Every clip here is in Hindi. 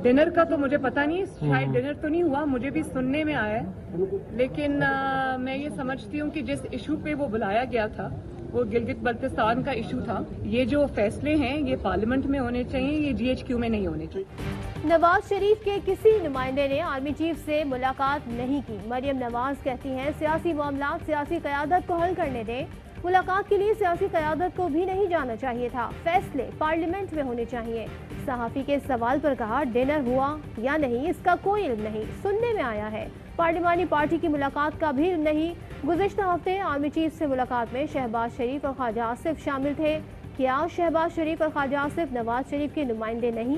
डिनर का तो मुझे पता नहीं, शायद डिनर तो नहीं हुआ, मुझे भी सुनने में आया है। लेकिन मैं ये समझती हूँ कि जिस इशू पे वो बुलाया गया था वो गिलगित बल्तिस्तान का इशू था। ये जो फैसले हैं ये पार्लियामेंट में होने चाहिए, ये GHQ में नहीं होने चाहिए। नवाज शरीफ के किसी नुमाइंदे ने आर्मी चीफ से मुलाकात नहीं की। मरियम नवाज कहती हैं सियासी मामला सियासी क़यादत को हल करने दें। मुलाकात के लिए सियासी क़यादत को भी नहीं जाना चाहिए था, फैसले पार्लियामेंट में होने चाहिए। सहाफ़ी के सवाल पर कहा डिनर हुआ या नहीं इसका कोई इल्म नहीं, सुनने में आया है। पार्लिमानी पार्टी की मुलाकात का भी इल्म नहीं। गुज़िश्ता हफ्ते आर्मी चीफ से मुलाकात में शहबाज शरीफ और ख्वाजा आसिफ शामिल थे। क्या शहबाज शरीफ और ख्वाजा आसिफ नवाज शरीफ के नुमाइंदे नहीं?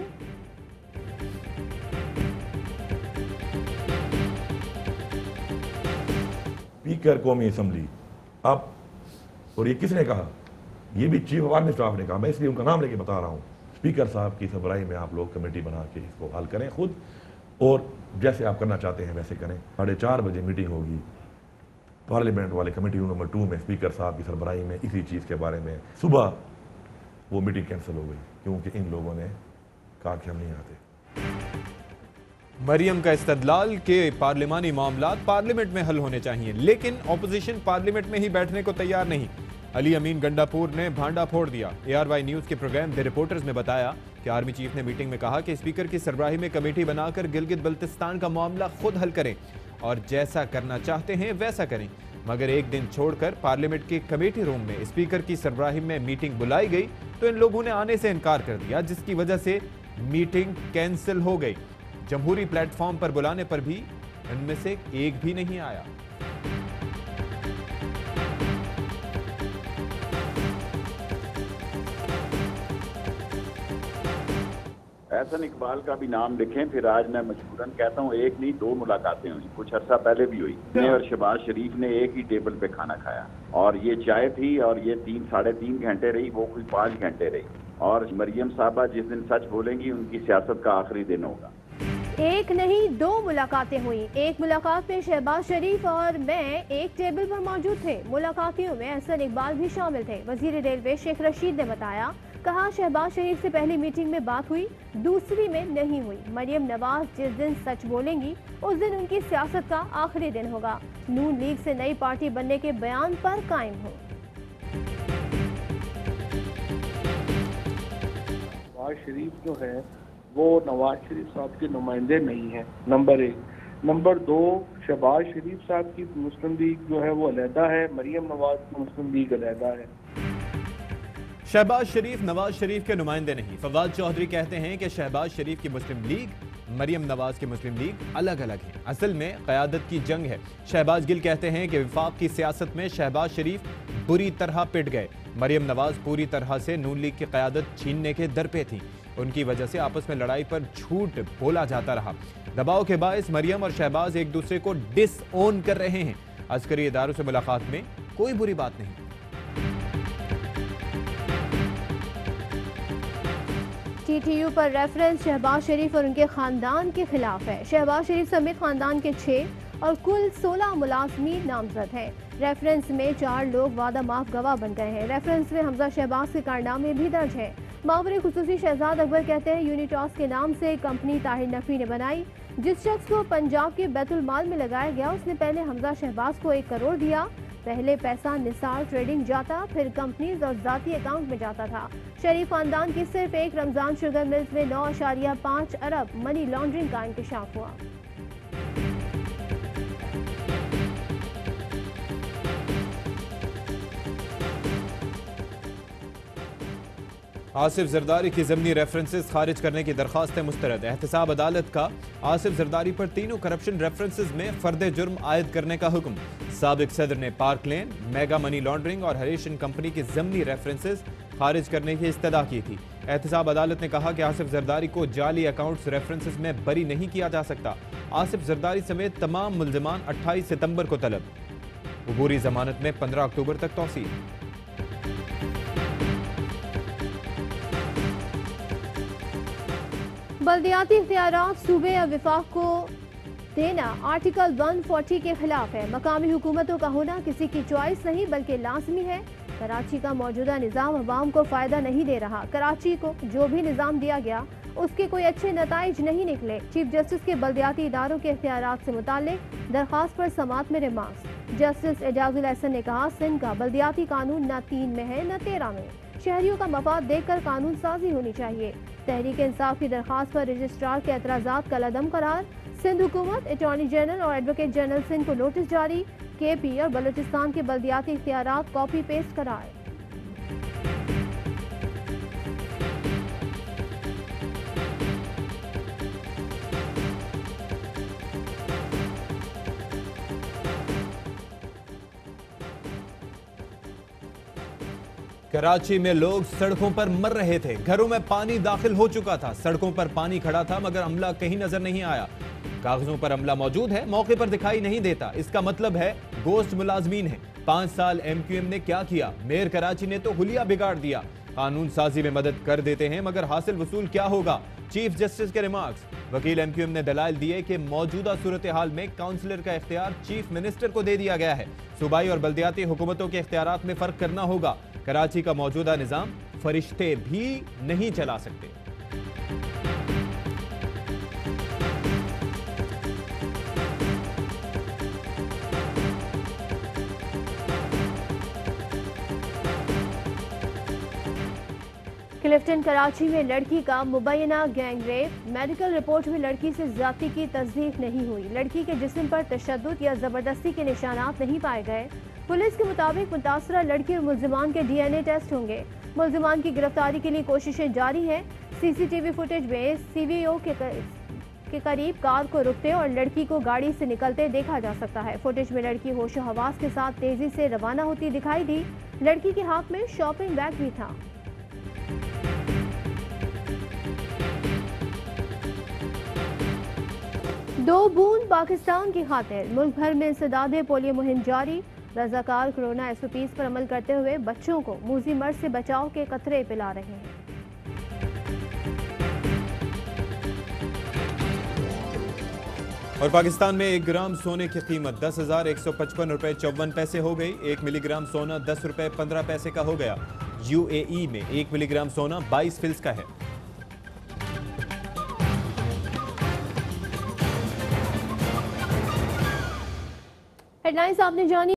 स्पीकर कौमी असम्बली अब, और ये किसने कहा? ये भी चीफ ऑफ आर्मी स्टाफ ने कहा, मैं इसलिए उनका नाम लेके बता रहा हूँ। स्पीकर साहब की सरबराही में आप लोग कमेटी बना के इसको हल करें खुद, और जैसे आप करना चाहते हैं वैसे करें। 4:30 बजे मीटिंग होगी पार्लियामेंट वाले कमेटी रूम नंबर 2 में, स्पीकर साहब की सरबराही में इसी चीज़ के बारे में। सुबह वो मीटिंग कैंसिल हो गई क्योंकि इन लोगों ने कहा कि हम नहीं आते। मरियम का इस्तदलाल के पार्लिमानी मामलात पार्लियामेंट में हल होने चाहिए, लेकिन ऑपोजिशन पार्लियामेंट में ही बैठने को तैयार नहीं। अली अमीन गंडापुर ने भांडा फोड़ दिया। ARY न्यूज़ के प्रोग्राम द रिपोर्टर्स में बताया कि आर्मी चीफ ने मीटिंग में कहा कि स्पीकर की सरबराही में कमेटी बनाकर गिलगित बल्तिस्तान का मामला खुद हल करें और जैसा करना चाहते हैं वैसा करें। मगर एक दिन छोड़कर पार्लियामेंट के कमेटी रूम में स्पीकर की सरबराही में मीटिंग बुलाई गई तो इन लोगों ने आने से इनकार कर दिया, जिसकी वजह से मीटिंग कैंसिल हो गई। जमहूरी प्लेटफॉर्म पर बुलाने पर भी इनमें से एक भी नहीं आया। एहसन इकबाल का भी नाम लिखें, फिर आज मैं मजबूरन कहता हूँ एक नहीं 2 मुलाकातें हुई, कुछ अरसा पहले भी हुई। मैं और शहबाज शरीफ ने एक ही टेबल पे खाना खाया और ये चाय थी और ये 3-3.5 घंटे रही, वो कोई 5 घंटे रही। और मरियम साहबा जिस दिन सच बोलेंगी उनकी सियासत का आखिरी दिन होगा। एक नहीं 2 मुलाकातें हुई। एक मुलाकात में शहबाज शरीफ और मैं एक टेबल पर मौजूद थे। मुलाकातियों में एहसन इकबाल भी शामिल थे। वजीर रेलवे शेख रशीद ने बताया, कहा शहबाज शरीफ से पहली मीटिंग में बात हुई, दूसरी में नहीं हुई। मरियम नवाज जिस दिन सच बोलेंगी उस दिन उनकी सियासत का आखिरी दिन होगा। नून लीग से नई पार्टी बनने के बयान पर कायम हो। शहबाज शरीफ जो है वो नवाज शरीफ साहब के नुमाइंदे नहीं है, नंबर 1। नंबर 2, शहबाज शरीफ साहब की मुस्लिम लीग जो है वो अलहदा है, मरियम नवाज की मुस्लिम लीग अलहदा है। शहबाज शरीफ नवाज शरीफ के नुमाइंदे नहीं। फवाद चौधरी कहते हैं कि शहबाज शरीफ की मुस्लिम लीग, मरियम नवाज की मुस्लिम लीग अलग अलग है। असल में क़यादत की जंग है। शहबाज गिल कहते हैं कि विफाक की सियासत में शहबाज शरीफ बुरी तरह पिट गए। मरियम नवाज पूरी तरह से नून लीग की क़यादत छीनने के दर पे थी। उनकी वजह से आपस में लड़ाई पर झूठ बोला जाता रहा। दबाव के बायस मरियम और शहबाज एक दूसरे को डिसओन कर रहे हैं। अस्करी इदारों से मुलाकात में कोई बुरी बात नहीं। TTU पर रेफरेंस शहबाज शरीफ और उनके खानदान के खिलाफ है। शहबाज शरीफ समेत खानदान के 6 और कुल 16 मुलाजमीन नामजद हैं। रेफरेंस में 4 लोग वादा माफ गवाह बन गए हैं। रेफरेंस में हमजा शहबाज के कारनामे भी दर्ज है। मावरे खुसूसी शहजाद अकबर कहते हैं यूनिटॉस के नाम से कंपनी ताहिर नकवी ने बनाई। जिस शख्स को पंजाब के बैतुल माल में लगाया गया उसने पहले हमजा शहबाज को 1 करोड़ दिया। पहले पैसा निसार ट्रेडिंग जाता, फिर कंपनीज और जाती अकाउंट में जाता था। शरीफ खानदान की सिर्फ एक रमजान शुगर मिल्स में 9.5 अरब मनी लॉन्ड्रिंग का इंकशाफ हुआ। आसिफ जरदारी की ज़मनी रेफरेंसेस खारिज करने की दरख्वास्त मुस्तरद। एहतसाब अदालत का आसिफ जरदारी पर तीनों करप्शन रेफरेंसेस में फर्द जुर्म आयद करने का हुक्म। साबिक सदर ने पार्क लेन, मेगा मनी लॉन्ड्रिंग और हरीशन कंपनी की ज़मनी रेफरेंसेस खारिज करने की इस्तदा की थी। एहतसाब अदालत ने कहा कि आसिफ जरदारी को जाली अकाउंट्स रेफरेंसेस में बरी नहीं किया जा सकता। आसिफ जरदारी समेत तमाम मुल्ज़िमान 28 सितंबर को तलब। अबूरी जमानत में 15 अक्टूबर तक तौसील। बल्दियाती इख्तियारात सूबे या विफाक को देना आर्टिकल 140 के खिलाफ है। मकामी हुकूमतों का होना किसी की चॉइस नहीं बल्कि लाजमी है। कराची का मौजूदा निज़ाम अवाम को फ़ायदा नहीं दे रहा। कराची को जो भी निज़ाम दिया गया उसके कोई अच्छे नताइज नहीं निकले। चीफ जस्टिस के बल्दियाती इदारों के इख्तियारात से मुताल्लिक दरख्वास्त पर समाअत में रिमार्क्स। जस्टिस एजाजुल एहसन ने कहा, सिंध का बल्दियाती कानून न 3 में है न 13 में। शहरियों का मफाद देखकर कानून साजी होनी चाहिए। तहरीक इंसाफ की दरख्वास्त पर रजिस्ट्रार के एतराज़ात कलअदम करार। सिंध हुकूमत, अटॉर्नी जनरल और एडवोकेट जनरल सिंध को नोटिस जारी। KP और बलूचिस्तान के बल्दियाती इख्तियारात कॉपी पेस्ट कराए। कराची में लोग सड़कों पर मर रहे थे, घरों में पानी दाखिल हो चुका था, सड़कों पर पानी खड़ा था मगर अमला कहीं नजर नहीं आया। कागजों पर अमला मौजूद है, मौके पर दिखाई नहीं देता। इसका मतलब है गोश्त मुलाजमीन है। 5 साल MQM ने क्या किया? मेयर कराची ने तो हुलिया बिगाड़ दिया। कानून साजी में मदद कर देते हैं मगर हासिल वसूल क्या होगा? चीफ जस्टिस के रिमार्क्स। वकील MQM ने दलाइल दिए कि मौजूदा सूरत हाल में काउंसलर का इख्तियार चीफ मिनिस्टर को दे दिया गया है। सूबाई और बल्दियाती हुकूमतों के इख्तियारात में फर्क करना होगा। कराची का मौजूदा निजाम फरिश्ते भी नहीं चला सकते। क्लिफ्टन कराची में लड़की का मुबैना गैंग रेप। मेडिकल रिपोर्ट में लड़की से ज्यादती की तस्दीक नहीं हुई। लड़की के जिस्म पर तशद्दुद या जबरदस्ती के निशानात नहीं पाए गए। पुलिस के मुताबिक मुतासरा लड़की और मुल्जिमान के DNA टेस्ट होंगे। मुल्जिमान की गिरफ्तारी के लिए कोशिशें जारी हैं। CCTV फुटेज में CVO के करीब कार को रुकते और लड़की को गाड़ी से निकलते देखा जा सकता है। फुटेज में लड़की होशो हवास के साथ तेजी से रवाना होती दिखाई दी। लड़की के हाथ में शॉपिंग बैग भी था। दो बूंद पाकिस्तान की खातिर। मुल्क भर में इंसदाद पोलियो मुहिम जारी। रजाकार कोरोना SOPs पर अमल करते हुए बच्चों को मूजी मर्ज से बचाव के कतरे पिला रहे हैं। और पाकिस्तान में 1 ग्राम सोने की कीमत 10,155 रुपए 54 पैसे हो गई। 1 मिलीग्राम सोना 10 रुपए 15 पैसे का हो गया। UAE में 1 मिलीग्राम सोना 22 फिल्स का है। हेडलाइंस आपने जानी।